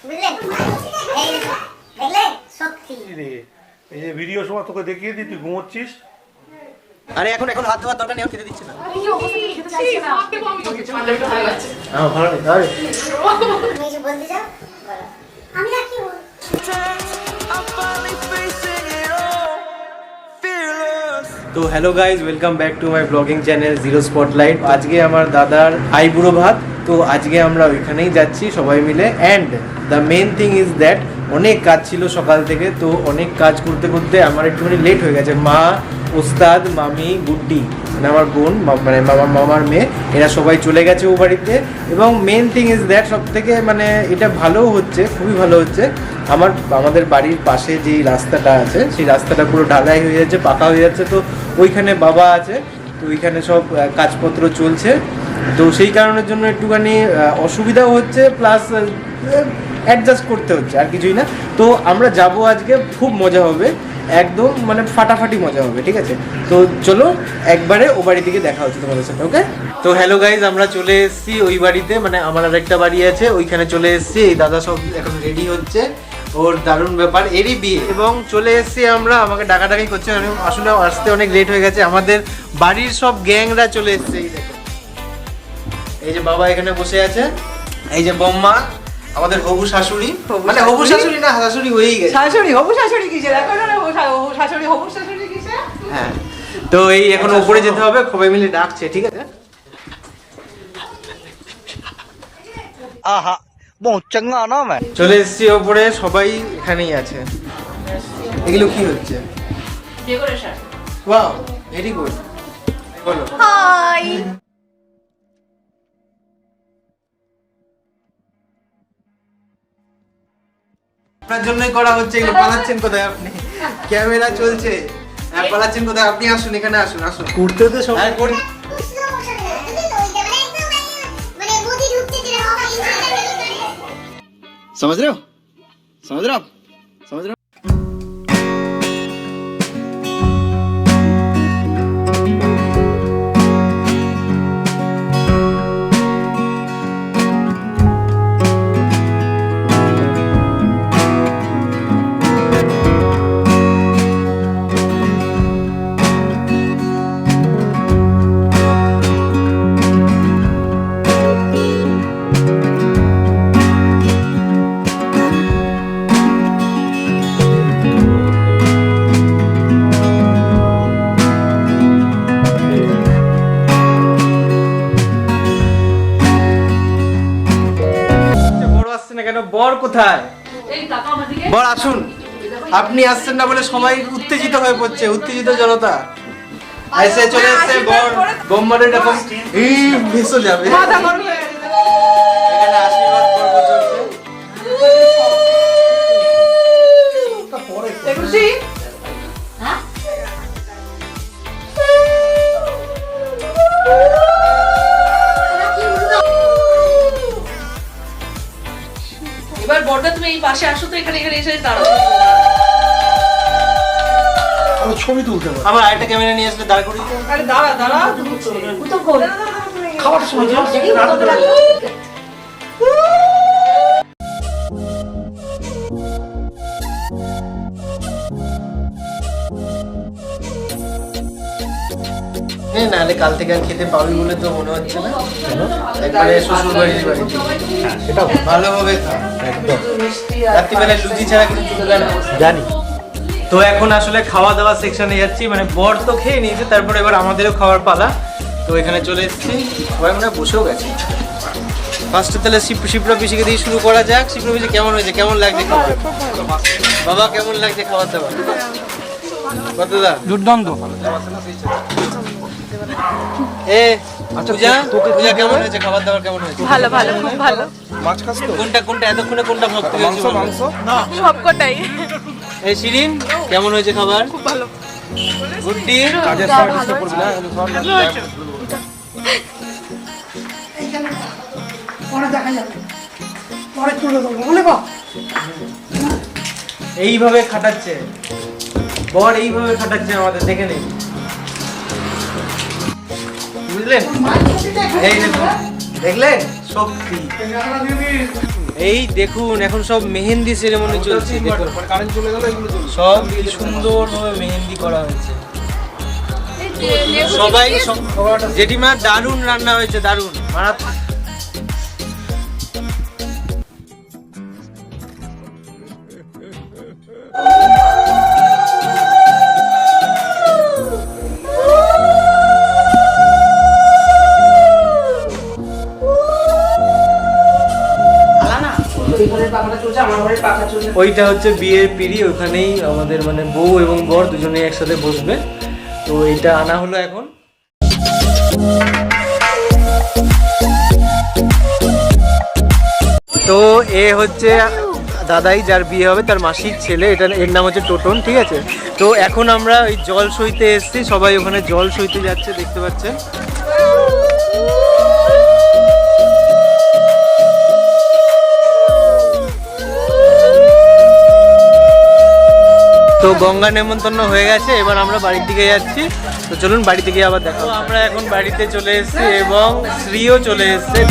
বুঝলেন? এই দেখলেন সত্যি রে এই যে ভিডিও সময় তোকে দেখিয়ে দিই তুই ঘুমোচ্ছিস। আরে এখন হাত ধোয়ার দরকার নেই, ও খেতে দিচ্ছে না। ভালো নেই আরে তুমি কিছু বলতে চাও বলো। আমি আর কি বলবো? তো hello guys, welcome back to my blogging channel zero spotlight. আজকে আমার দাদার আইবুড়ো ভাত, তো আজকে আমরা ওইখানেই যাচ্ছি সবাই মিলে। And the main thing is that অনেক কাজ ছিল সকাল থেকে, তো অনেক কাজ করতে করতে আমার একটুখানি লেট হয়ে গেছে। মা, ওস্তাদ, মামি, গুড্ডি মানে আমার বোন, মানে মামার মেয়ে, এরা সবাই চলে গেছে ও বাড়িতে। এবং মেন থিং ইজ দ্যাট সব থেকে মানে এটা ভালোও হচ্ছে, খুবই ভালো হচ্ছে। আমাদের বাড়ির পাশে যেই রাস্তাটা আছে সেই রাস্তাটা পুরো ঢালাই হয়ে যাচ্ছে, পাকা হয়ে যাচ্ছে। তো ওইখানে বাবা আছে, তো ওইখানে সব কাজপত্র চলছে, তো সেই কারণের জন্য একটুখানি অসুবিধাও হচ্ছে, প্লাস অ্যাডজাস্ট করতে হচ্ছে, আর কিছুই না। তো আমরা যাব আজকে, খুব মজা হবে, একদম মানে ফাটাফাটি মজা হবে, ঠিক আছে? তো চলো একবারে ও বাড়ি থেকে দেখা হচ্ছে তোমাদের সাথে, ওকে? তো হ্যালো গাইজ, আমরা চলে এসেছি ওই বাড়িতে, মানে আমার আর একটা বাড়ি আছে ওইখানে চলে এসেছি। এই দাদা সব এখন রেডি হচ্ছে, ওর দারুণ ব্যাপার, এরই বিয়ে। এবং চলে এসেছি আমরা, আমাকে ডাকাডাকি করছে, আসলে আসতে অনেক লেট হয়ে গেছে। আমাদের বাড়ির সব গ্যাংরা চলে এসেছে। এই দেখো, এই যে বাবা এখানে বসে আছে, এই যে বম্মা, আমাদের হবু শাশুড়ি, মানে হবু শাশুড়ি না, শাশুড়ি হয়েই গেছে। শাশুড়ি হবু শাশুড়ি কিসের এখন শাশুড়ি হবু শাশুড়ি কিসের? হ্যাঁ, তো এই এখন উপরে যেতে হবে, সবাই মিলে ডাকছে, ঠিক আছে? आहा बहुत चंगा नाम है। চলে এসেছি ওপরে, সবাই এখানেই আছে। এগুলো কি হচ্ছে? ডেকোরেশন। Wow, very good. বলো। হাই আপনার জন্যই করা হচ্ছে। এগুলো পালাচ্ছেন কোথায় আপনি? ক্যামেরা চলছে, হ্যাঁ পালাচ্ছেন কোথায় আপনি? আসুন এখানে, আসুন আসুন। করতে তো সব হ্যাঁ, করি। স্লো মোশন হয়ে গেছে তো ওই ক্যামেরা একদম মানে বুদ্ধি ঢুকছে যে হবে समझ रहे हो समझ रहे हो आप समझ रहे हो। বড় আসছে না কেন? বর কোথায়? এই তাকাও আমাদেরকে। বর আসুন। আপনি আসছেন না বলে সবাই উত্তেজিত হয়ে পড়ছে, উত্তেজিত জনতা। এসে চলে এসছে বর, বোম্বারে এরকম এই ভেসে যাবে। মাথা গরম হয়ে গেছে। এখানে আশীর্বাদ পর্ব চলছে। দেখুছি? এবার বড়দা তুমি এই পাশে আসো তো, এখানে এখানে এসে দাঁড়াও। আমি ছবি তুলতে পারি। আমার আরেকটা ক্যামেরা নিয়ে আসলে দাঁড় করিয়ে দিও। আরে দাঁড়া দাঁড়া তুমি তো গোল খাবার সময় নাহলে কাল থেকে আর খেতে পাবি বলে তো মনে হচ্ছে না। একবারে শ্বশুর বাড়ির বাড়িতে এটা ভালোভাবে খা। একদম রাত্রিবেলায় লুচি ছাড়া কিছু চলবে না, জানি। তো এখন আসলে খাওয়া দাওয়া সেকশনে যাচ্ছি, মানে বর তো খেয়ে নিয়েছে, তারপরে এবার আমাদেরও খাওয়ার পালা। তো এখানে চলে এসেছি, সবাই মনে হয় বসেও গেছে। ফার্স্টে তাহলে শিপ্রা পিসিকে দিয়ে শুরু করা যাক। শিপ্রা পিসি কেমন হয়েছে, কেমন লাগছে খাবার? বাবা কেমন লাগছে খাবার দাবার? কত দা? दुर्दांत এ পূজা, পূজা কেমন হয়েছে খাবার দাবার, কেমন হয়েছে? ভালো ভালো খুব ভালো মাছ খাস তো? কোনটা এতক্ষণে কোনটা ভক্ত হয়েছে? মাংস সবকটাই এই শিরিন কেমন হয়েছে খাবার? খুব ভালো গুড্ডি কাজের সময় ডিস্টার্ব করবি না। এইভাবে খাটাচ্ছে বর, এইভাবে খাটাচ্ছে আমাদের, দেখে নেই, বুঝলেন? এই দেখুন, দেখলেন শক্তি। এই দেখুন এখন সব মেহেন্দি সেরেমনি চলছে দেখুন কারেন্ট চলে গেল এগুলো চলছে। সব কি সুন্দরভাবে মেহেন্দি করা হয়েছে সবাই জেঠিমা দারুণ রান্না হয়েছে দারুণ মারাত্মক ওইটা হচ্ছে বিয়ের পিড়ি ওখানেই আমাদের মানে বউ এবং বর দুজনেই একসাথে বসবে তো এটা আনা হলো এখন তো এ হচ্ছে দাদাই যার বিয়ে হবে তার মাসির ছেলে এটা এর নাম হচ্ছে টোটন ঠিক আছে তো এখন আমরা ওই জল সইতে এসেছি সবাই ওখানে জল সইতে যাচ্ছে দেখতে পাচ্ছেন তো গঙ্গা নেমন্তন্ন হয়ে গেছে এবার আমরা বাড়ির দিকে যাচ্ছি তো চলুন বাড়িতে গিয়ে আবার দেখা হবে। আমরা এখন বাড়িতে চলে এসেছি এবং শ্রীও চলে এসেছে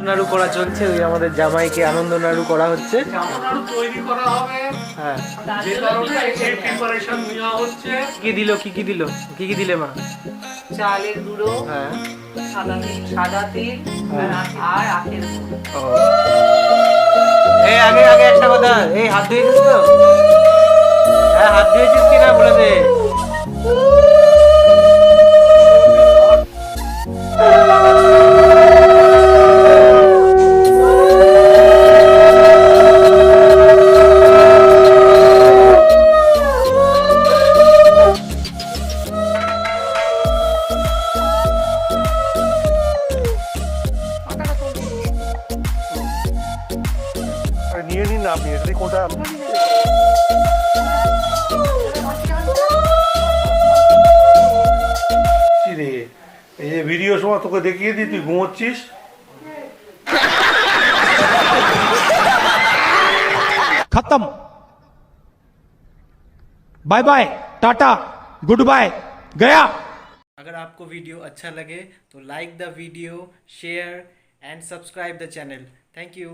নাড়ু করা চলছে ওই আমাদের জামাইকে আনন্দ নাড়ু করা হচ্ছে জামানারও তৈরি করা হবে হ্যাঁ যে কারণে এই প্রিপারেশন নেওয়া হচ্ছে কি দিল কি দিলে মা চালের গুঁড়ো হ্যাঁ সাদা তিল আর আখের গুঁড়ো এই আগে একটা কথা এই হাত ধুয়েছিস তো হ্যাঁ হাত ধুয়েছিস কিনা বলে দে নিয়ে নিন না আপনি এটা কোনটা রে এই যে ভিডিও সময় তোকে দেখিয়ে দিই তুই ঘুমোচ্ছিস खत्म bye bye tata good bye गया अगर आपको वीडियो अच्छा लगे तो like the video share and subscribe the channel thank you